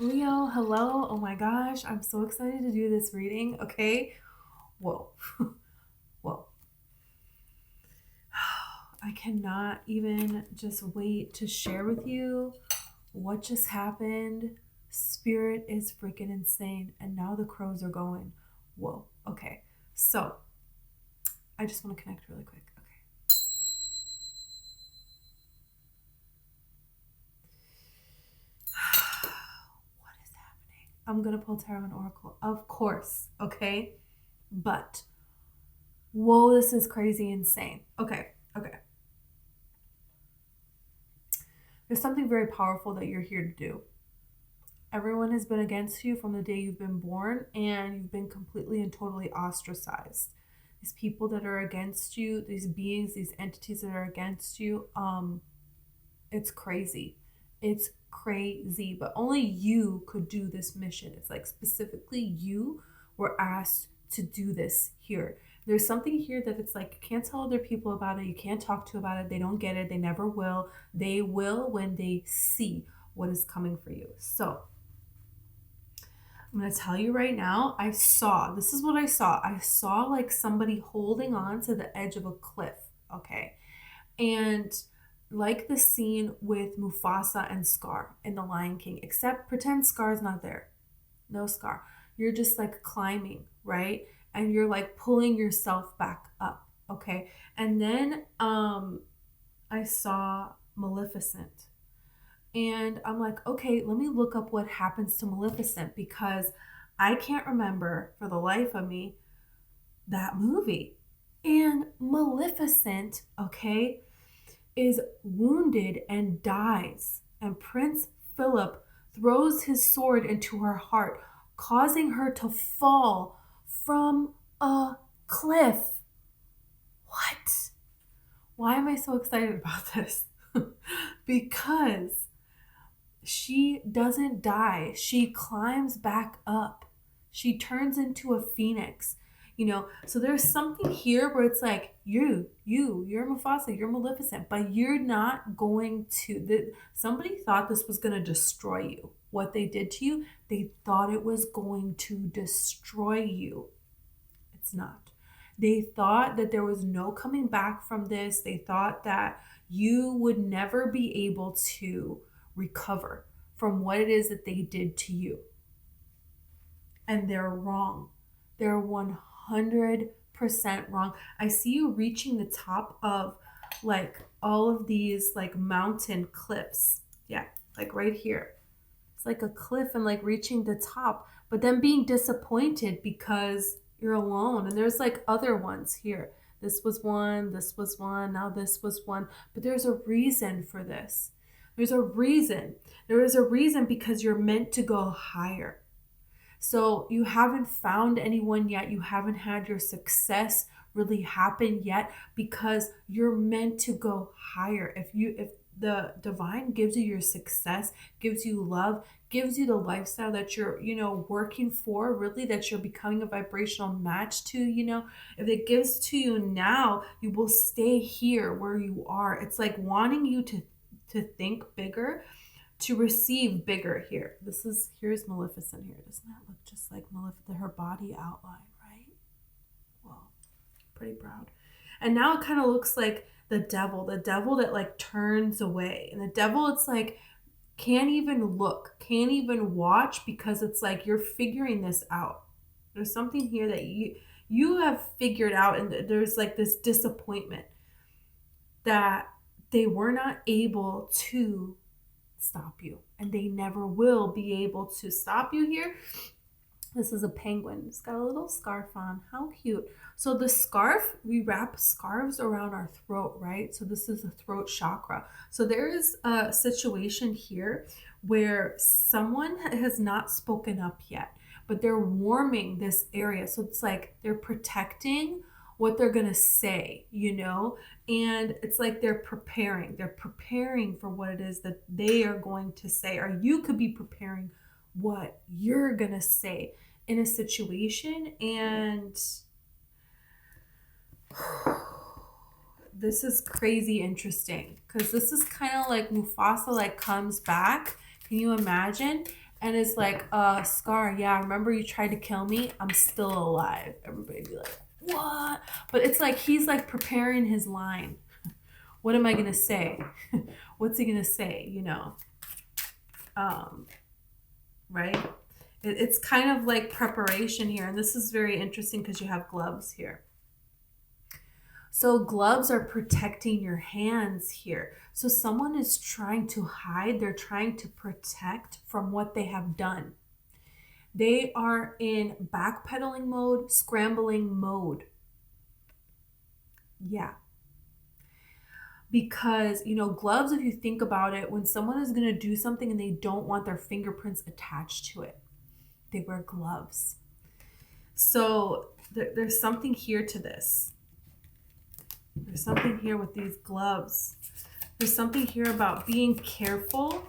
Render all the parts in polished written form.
Leo, hello. Oh my gosh, I'm so excited to do this reading. Okay. Whoa. Whoa. I cannot even just wait to share with you what just happened. Spirit is freaking insane. And now the crows are going. Whoa. Okay. So I just want to connect really quick. Okay. What is happening? I'm going to pull Tarot and Oracle, of course. Okay. But whoa, this is crazy insane. Okay. Okay. There's something very powerful that you're here to do. Everyone has been against you from the day you've been born, and you've been completely and totally ostracized. These people that are against you, these beings, these entities that are against you, it's crazy. It's crazy. But only you could do this mission. It's like specifically you were asked to do this here. There's something here that it's like you can't tell other people about it. You can't talk to about it. They don't get it. They never will. They will when they see what is coming for you. So I'm going to tell you right now, this is what I saw. I saw like somebody holding on to the edge of a cliff. Okay. And like the scene with Mufasa and Scar in The Lion King, except pretend Scar's not there. No Scar. You're just like climbing, right? And you're like pulling yourself back up, okay? And then I saw Maleficent. And I'm like, okay, let me look up what happens to Maleficent because I can't remember for the life of me that movie. And Maleficent, okay, is wounded and dies. And Prince Philip throws his sword into her heart, causing her to fall from a cliff. What? Why am I so excited about this? Because she doesn't die. She climbs back up. She turns into a phoenix. So there's something here where it's like you're Mufasa, you're Maleficent, but you're not going to. Somebody thought this was going to destroy you. What they did to you, they thought it was going to destroy you. It's not. They thought that there was no coming back from this. They thought that you would never be able to recover from what it is that they did to you. And they're wrong. They're 100% wrong. I see you reaching the top of like all of these like mountain cliffs. Yeah, like right here. It's like a cliff and like reaching the top, but then being disappointed because you're alone. And there's like other ones here. This was one, now this was one. But there's a reason for this. There's a reason. There is a reason because you're meant to go higher. So you haven't found anyone yet. You haven't had your success really happen yet because you're meant to go higher. If the divine gives you your success, gives you love, gives you the lifestyle that you're, working for, really, that you're becoming a vibrational match to, if it gives to you now, you will stay here where you are. It's like wanting you to think bigger, to receive bigger here. Here's Maleficent here. Doesn't that look just like Maleficent, her body outline, right? Well, pretty proud. And now it kind of looks like the devil that like turns away. And the devil, it's like, can't even look, can't even watch because it's like you're figuring this out. There's something here that you have figured out, and there's like this disappointment that they were not able to stop you, and they never will be able to stop you here. This is a penguin. It's got a little scarf on. How cute. So the scarf, we wrap scarves around our throat, right? So this is the throat chakra. So there is a situation here where someone has not spoken up yet, but they're warming this area. So it's like they're protecting what they're going to say, and it's like they're preparing for what it is that they are going to say, or you could be preparing what you're going to say in a situation. And this is crazy interesting because this is kind of like Mufasa like comes back. Can you imagine? And it's like, Scar, yeah, remember you tried to kill me? I'm still alive. Everybody be like, what? But it's like he's like preparing his line. What am I gonna say? What's he gonna say? You know, right? It's kind of like preparation here, and this is very interesting because you have gloves here. So gloves are protecting your hands here. So someone is trying to hide, they're trying to protect from what they have done. They are in backpedaling mode, scrambling mode. Yeah. Because, you know, gloves, if you think about it, when someone is going to do something and they don't want their fingerprints attached to it, they wear gloves. So there's something here to this. There's something here with these gloves. There's something here about being careful.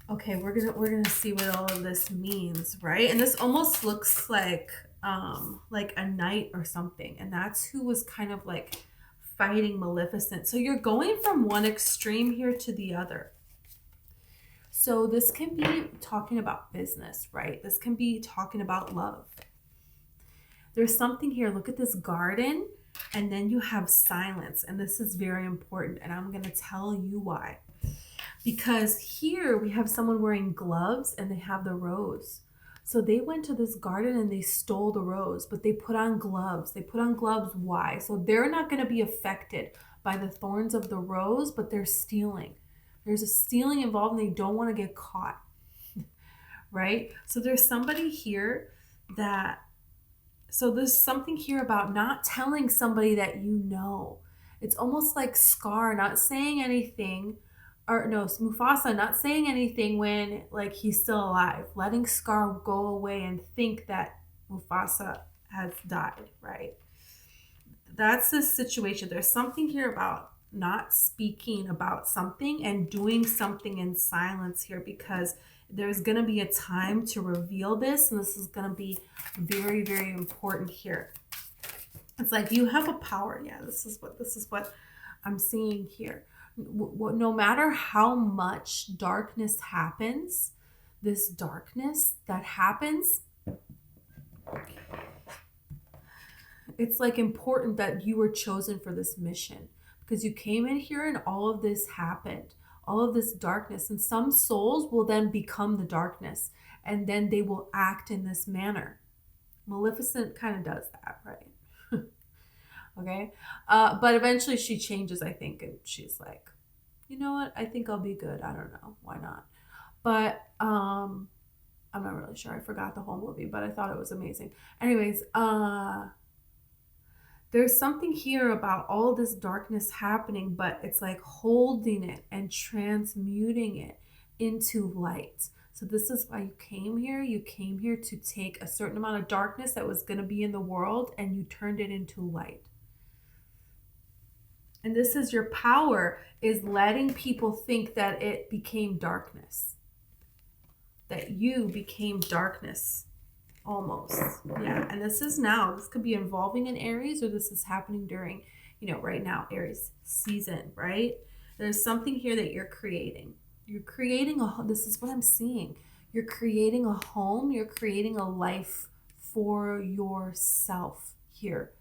Okay, we're gonna see what all of this means, right? And this almost looks like a knight or something, and that's who was kind of like fighting Maleficent. So you're going from one extreme here to the other. So this can be talking about business, right? This can be talking about love. There's something here. Look at this garden, and then you have silence, and this is very important, and I'm going to tell you why. Because here we have someone wearing gloves, and they have the rose. So they went to this garden and they stole the rose, but they put on gloves. They put on gloves. Why? So they're not going to be affected by the thorns of the rose, but they're stealing. There's a stealing involved, and they don't want to get caught, right? So there's somebody here that, so there's something here about not telling somebody that you know. It's almost like Scar not saying anything, or no, Mufasa not saying anything when like he's still alive, letting Scar go away and think that Mufasa has died, right? That's the situation. There's something here about not speaking about something and doing something in silence here, because there's going to be a time to reveal this, and this is going to be very, very important here. It's like you have a power. Yeah, this is what I'm seeing here. No matter how much darkness happens, this darkness that happens, it's like important that you were chosen for this mission, because you came in here and all of this happened, all of this darkness, and some souls will then become the darkness, and then they will act in this manner. Maleficent kind of does that, right? Okay. But eventually she changes, I think, and she's like, you know what? I think I'll be good. I don't know. Why not? But I'm not really sure. I forgot the whole movie, but I thought it was amazing. Anyways, there's something here about all this darkness happening, but it's like holding it and transmuting it into light. So this is why you came here. You came here to take a certain amount of darkness that was going to be in the world, and you turned it into light. And this is your power, is letting people think that it became darkness, that you became darkness. Almost. Yeah. And this is now, this could be involving in Aries, or this is happening during, you know, right now, Aries season, right? There's something here that you're creating. You're creating this is what I'm seeing. You're creating a home. You're creating a life for yourself here.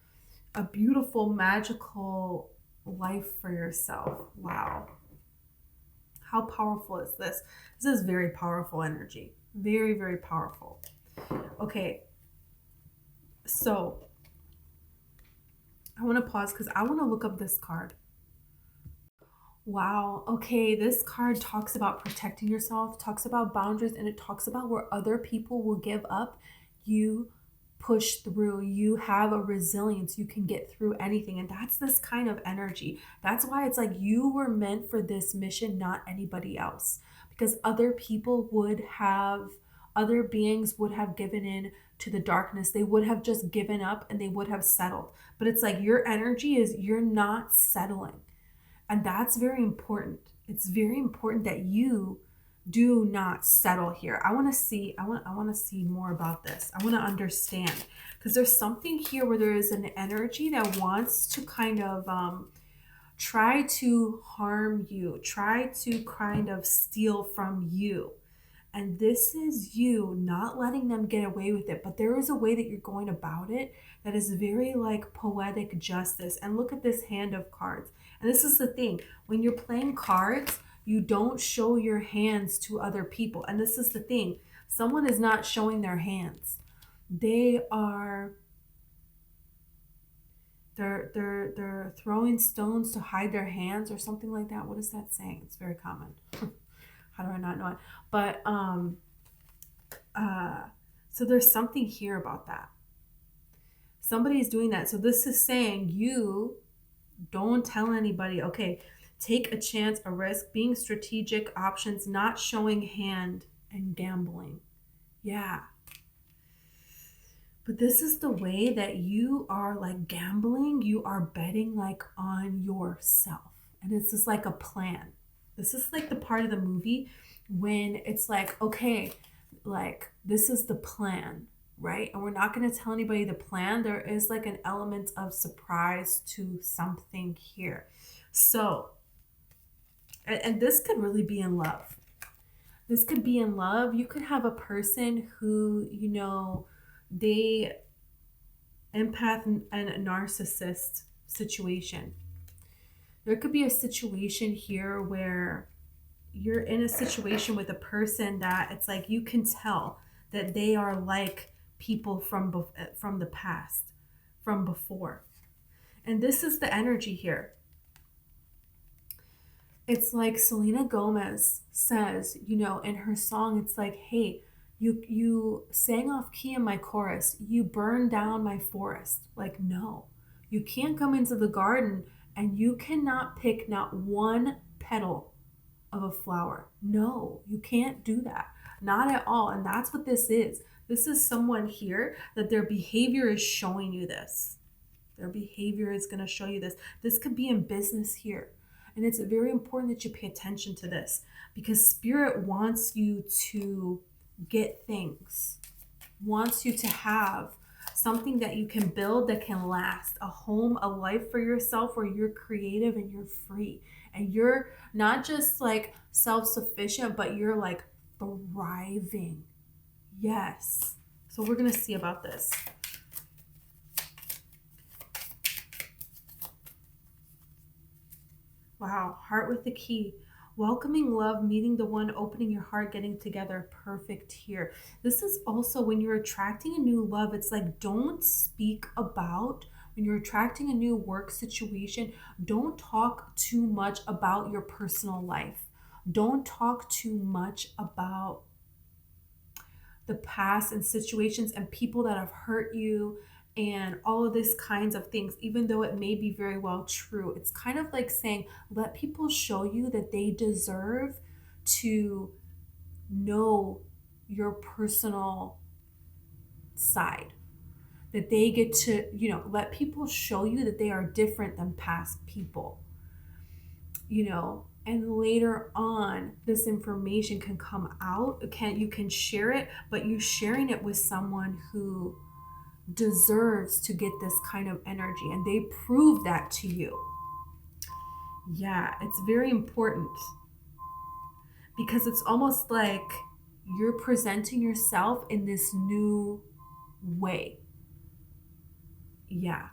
A beautiful, magical life for yourself. Wow. How powerful is this? This is very powerful energy. Very, very powerful. Okay, so I want to pause because I want to look up this card. Wow. Okay, this card talks about protecting yourself, talks about boundaries, and it talks about where other people will give up. You push through. You have a resilience. You can get through anything. And that's this kind of energy. That's why it's like you were meant for this mission, not anybody else. Because other people would have, other beings would have given in to the darkness. They would have just given up and they would have settled. But it's like your energy is, you're not settling. And that's very important. It's very important that you do not settle here. I want to see more about this. I want to understand, because there's something here where there is an energy that wants to kind of try to harm you, try to kind of steal from you. And this is you not letting them get away with it. But there is a way that you're going about it that is very like poetic justice. And look at this hand of cards. And this is the thing. When you're playing cards, you don't show your hands to other people. And this is the thing. Someone is not showing their hands. They're throwing stones to hide their hands or something like that. What is that saying? It's very common. How do I not know it? But so there's something here about that. Somebody is doing that. So this is saying you don't tell anybody, okay, take a chance, a risk, being strategic, options, not showing hand, and gambling. Yeah. But this is the way that you are like gambling. You are betting like on yourself. And it's just like a plan. This is like the part of the movie when it's like, okay, like this is the plan, right? And we're not going to tell anybody the plan. There is like an element of surprise to something here. So, and this could really be in love. This could be in love. You could have a person who, you know, they empath and a narcissist situation. There could be a situation here where you're in a situation with a person that it's like you can tell that they are like people from the past, from before. And this is the energy here. It's like Selena Gomez says, you know, in her song, it's like, hey, you sang off key in my chorus. You burned down my forest. Like, no, you can't come into the garden and you cannot pick not one petal of a flower. No, you can't do that. Not at all. And that's what this is. This is someone here that their behavior is showing you this. Their behavior is going to show you this. This could be in business here. And it's very important that you pay attention to this because Spirit wants you to get things, wants you to have something that you can build that can last, a home, a life for yourself where you're creative and you're free and you're not just like self-sufficient, but you're like thriving. Yes. So we're going to see about this. Wow. Heart with the key. Welcoming love, meeting the one, opening your heart, getting together. Perfect here. This is also when you're attracting a new love, it's like don't speak about, when you're attracting a new work situation, don't talk too much about your personal life. Don't talk too much about the past and situations and people that have hurt you and all of these kinds of things, even though it may be very well true. It's kind of like saying, let people show you that they deserve to know your personal side, that they get to, you know, let people show you that they are different than past people, you know. And later on, this information can come out. You can share it, but you sharing it with someone who deserves to get this kind of energy, and they prove that to you. Yeah, it's very important because it's almost like you're presenting yourself in this new way. Yeah.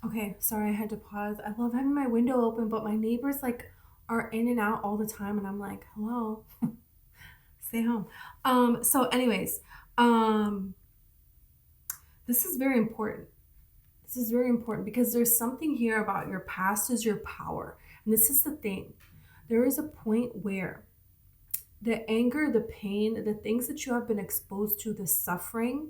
Okay, sorry, I had to pause. I love having my window open, but my neighbors like are in and out all the time, and I'm like, hello, stay home. So anyways, this is very important. This is very important because there's something here about your past is your power. And this is the thing. There is a point where the anger, the pain, the things that you have been exposed to, the suffering,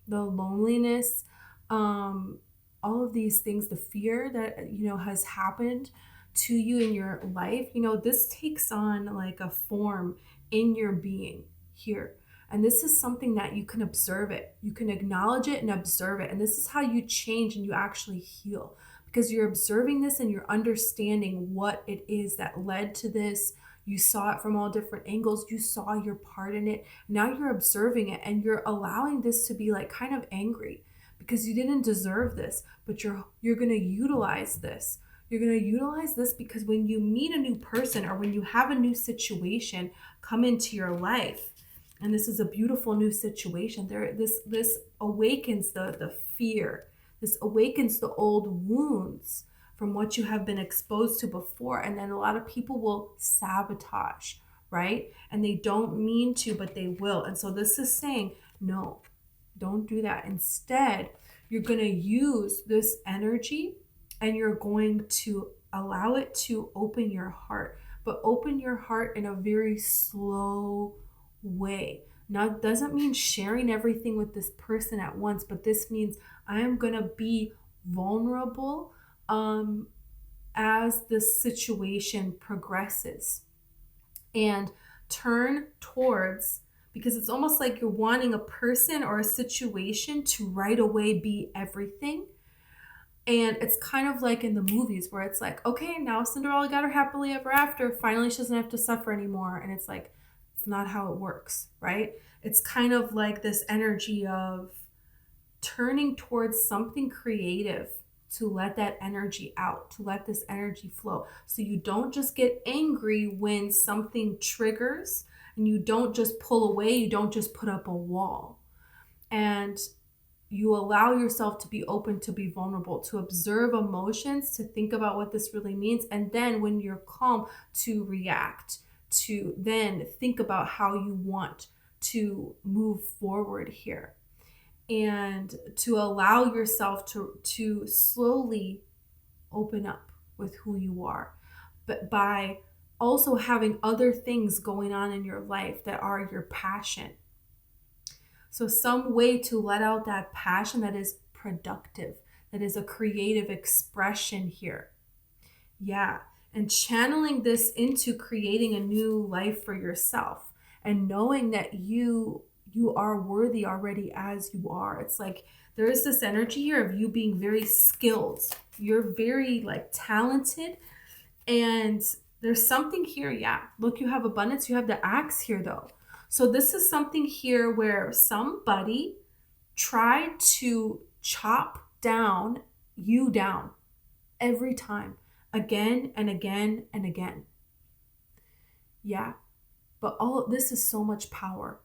the loneliness, all of these things, the fear that, you know, has happened to you in your life, you know, this takes on like a form in your being here. And this is something that you can observe it. You can acknowledge it and observe it. And this is how you change and you actually heal, because you're observing this and you're understanding what it is that led to this. You saw it from all different angles. You saw your part in it. Now you're observing it and you're allowing this to be like kind of angry, because you didn't deserve this, but you're going to utilize this. You're going to utilize this because when you meet a new person or when you have a new situation come into your life, and this is a beautiful new situation, this awakens the fear. This awakens the old wounds from what you have been exposed to before. And then a lot of people will sabotage, right? And they don't mean to, but they will. And so this is saying, no, don't do that. Instead, you're going to use this energy and you're going to allow it to open your heart, but open your heart in a very slow way. Now, it doesn't mean sharing everything with this person at once, but this means I am going to be vulnerable as the situation progresses, and turn towards, because it's almost like you're wanting a person or a situation to right away be everything. And it's kind of like in the movies where it's like, okay, now Cinderella got her happily ever after. Finally, she doesn't have to suffer anymore. And it's like, it's not how it works, right? It's kind of like this energy of turning towards something creative to let that energy out, to let this energy flow. So you don't just get angry when something triggers, and you don't just pull away, you don't just put up a wall. And you allow yourself to be open, to be vulnerable, to observe emotions, to think about what this really means. And then when you're calm, to react, to then think about how you want to move forward here. And to allow yourself to slowly open up with who you are, but by also having other things going on in your life that are your passion. So some way to let out that passion that is productive, that is a creative expression here. Yeah. And channeling this into creating a new life for yourself, and knowing that you are worthy already as you are. It's like there is this energy here of you being very skilled. You're very like talented, and there's something here. Yeah. Look, you have abundance. You have the axe here though. So this is something here where somebody tried to chop you down every time, again and again and again. Yeah. But all of this is so much power.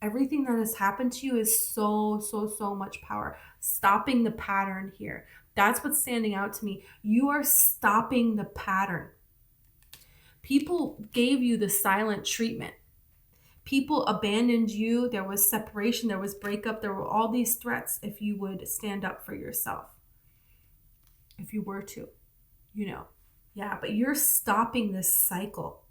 Everything that has happened to you is so much power. Stopping the pattern here. That's what's standing out to me. You are stopping the pattern. People gave you the silent treatment. People abandoned you. There was separation. There was breakup. There were all these threats if you would stand up for yourself. If you were to, Yeah, but you're stopping this cycle.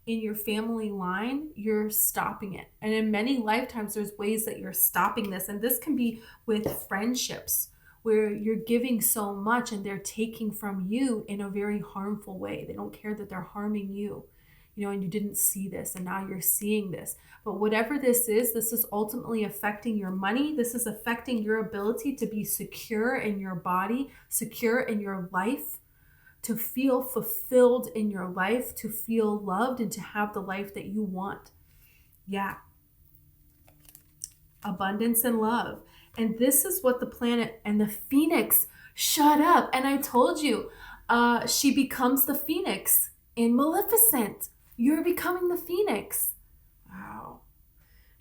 In your family line, you're stopping it. And in many lifetimes, there's ways that you're stopping this. And this can be with friendships where you're giving so much and they're taking from you in a very harmful way. They don't care that they're harming you, and you didn't see this, and now you're seeing this. But whatever this is ultimately affecting your money. This is affecting your ability to be secure in your body, secure in your life, to feel fulfilled in your life, to feel loved, and to have the life that you want. Yeah. Abundance and love. And this is what the planet and the Phoenix, shut up. And I told you, she becomes the Phoenix in Maleficent. You're becoming the Phoenix. Wow.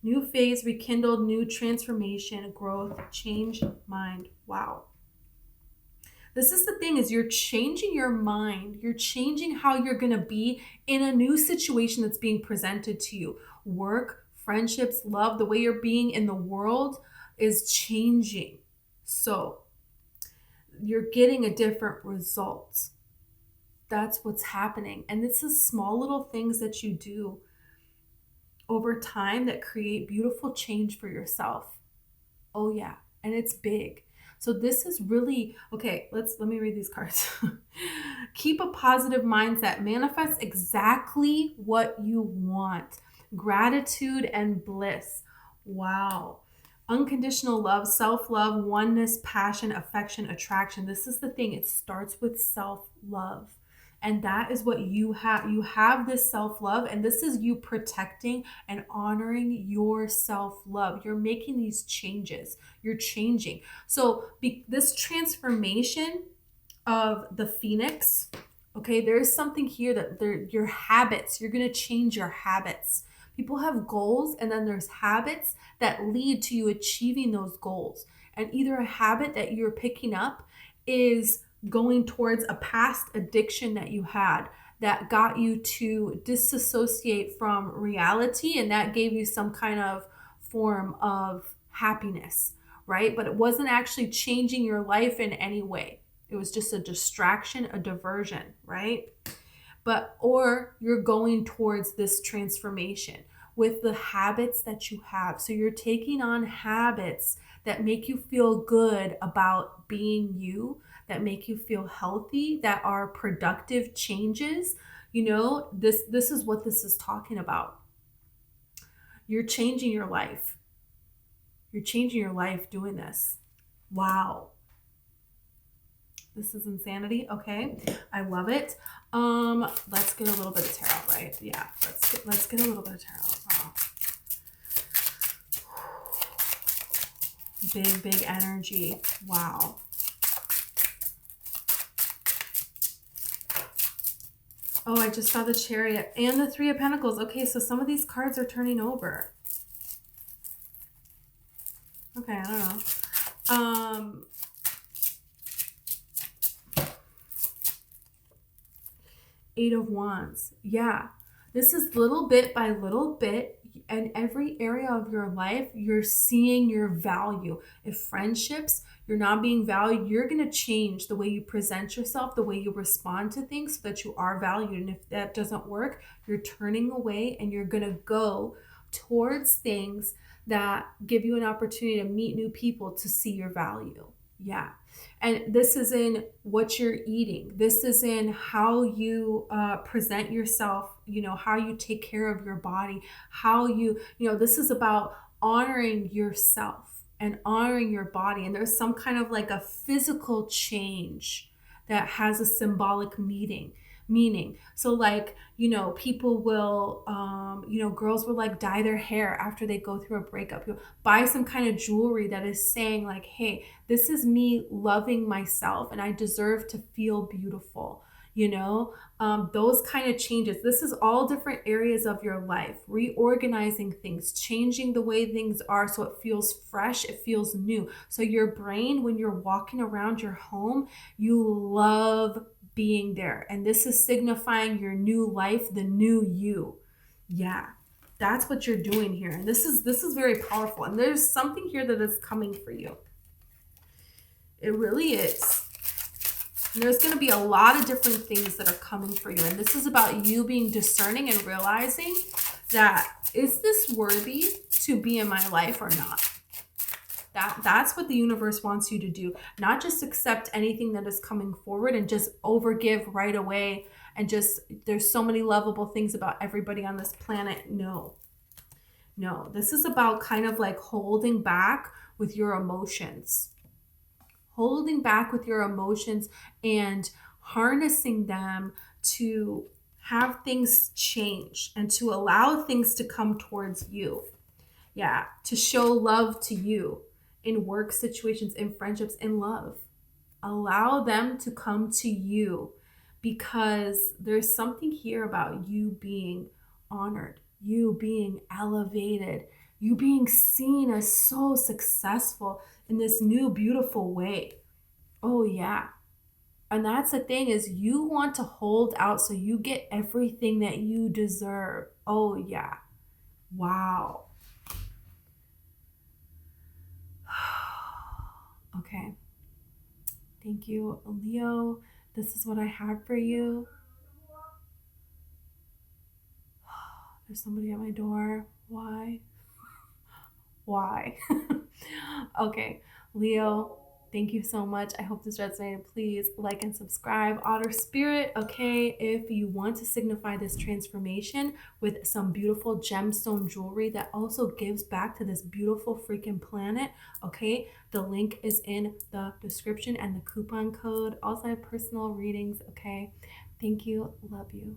New phase, rekindled, new transformation, growth, change, mind. Wow. This is the thing, is you're changing your mind. You're changing how you're going to be in a new situation that's being presented to you. Work, friendships, love, the way you're being in the world is changing. So you're getting a different result. That's what's happening. And this is small little things that you do over time that create beautiful change for yourself. Oh yeah. And it's big. So this is really, okay, let me read these cards. Keep a positive mindset. Manifest exactly what you want. Gratitude and bliss. Wow. Unconditional love, self-love, oneness, passion, affection, attraction. This is the thing. It starts with self-love. And that is what you have. You have this self-love, and this is you protecting and honoring your self-love. You're making these changes. You're changing. So this transformation of the Phoenix, okay, there's something here that your habits, you're going to change your habits. People have goals, and then there's habits that lead to you achieving those goals. And either a habit that you're picking up is going towards a past addiction that you had that got you to disassociate from reality, and that gave you some kind of form of happiness, right? But it wasn't actually changing your life in any way. It was just a distraction, a diversion, right? Or you're going towards this transformation with the habits that you have. So you're taking on habits that make you feel good about being you, that make you feel healthy, that are productive changes. This is what this is talking about. You're changing your life. You're changing your life doing this. Wow. This is insanity. Okay. I love it. Let's get a little bit of tarot, right? Yeah. Let's get a little bit of tarot. Wow. Big energy. Wow. Oh, I just saw the Chariot and the Three of Pentacles. Okay, so some of these cards are turning over. Okay, I don't know. Eight of Wands. Yeah. This is little bit by little bit. And every area of your life, you're seeing your value. If friendships, you're not being valued, you're going to change the way you present yourself, the way you respond to things so that you are valued. And if that doesn't work, you're turning away and you're going to go towards things that give you an opportunity to meet new people, to see your value. Yeah. And this is in what you're eating. This is in how you present yourself, how you take care of your body, how this is about honoring yourself and honoring your body. And there's some kind of like a physical change that has a symbolic meaning. So like, people will, girls will like dye their hair after they go through a breakup. You'll buy some kind of jewelry that is saying like, hey, this is me loving myself and I deserve to feel beautiful. Those kind of changes. This is all different areas of your life, reorganizing things, changing the way things are so it feels fresh, it feels new. So your brain, when you're walking around your home, you love being there. And this is signifying your new life, the new you. Yeah, that's what you're doing here. And this is very powerful. And there's something here that is coming for you. It really is. And there's going to be a lot of different things that are coming for you. And this is about you being discerning and realizing that, is this worthy to be in my life or not? That's what the universe wants you to do. Not just accept anything that is coming forward and just overgive right away and just, there's so many lovable things about everybody on this planet. No, this is about kind of like holding back with your emotions. Holding back with your emotions and harnessing them to have things change and to allow things to come towards you. Yeah, to show love to you in work situations, in friendships, in love. Allow them to come to you because there's something here about you being honored, you being elevated, you being seen as so successful in this new beautiful way. Oh yeah. And that's the thing, is you want to hold out so you get everything that you deserve. Oh yeah. Wow. Okay. Thank you, Leo. This is what I have for you. There's somebody at my door. Why? Okay, Leo, thank you so much. I hope this resonated. Please like and subscribe. Otter Spirit, okay, if you want to signify this transformation with some beautiful gemstone jewelry that also gives back to this beautiful freaking planet, okay, the link is in the description and the coupon code. Also, I have personal readings, okay. Thank you. Love you.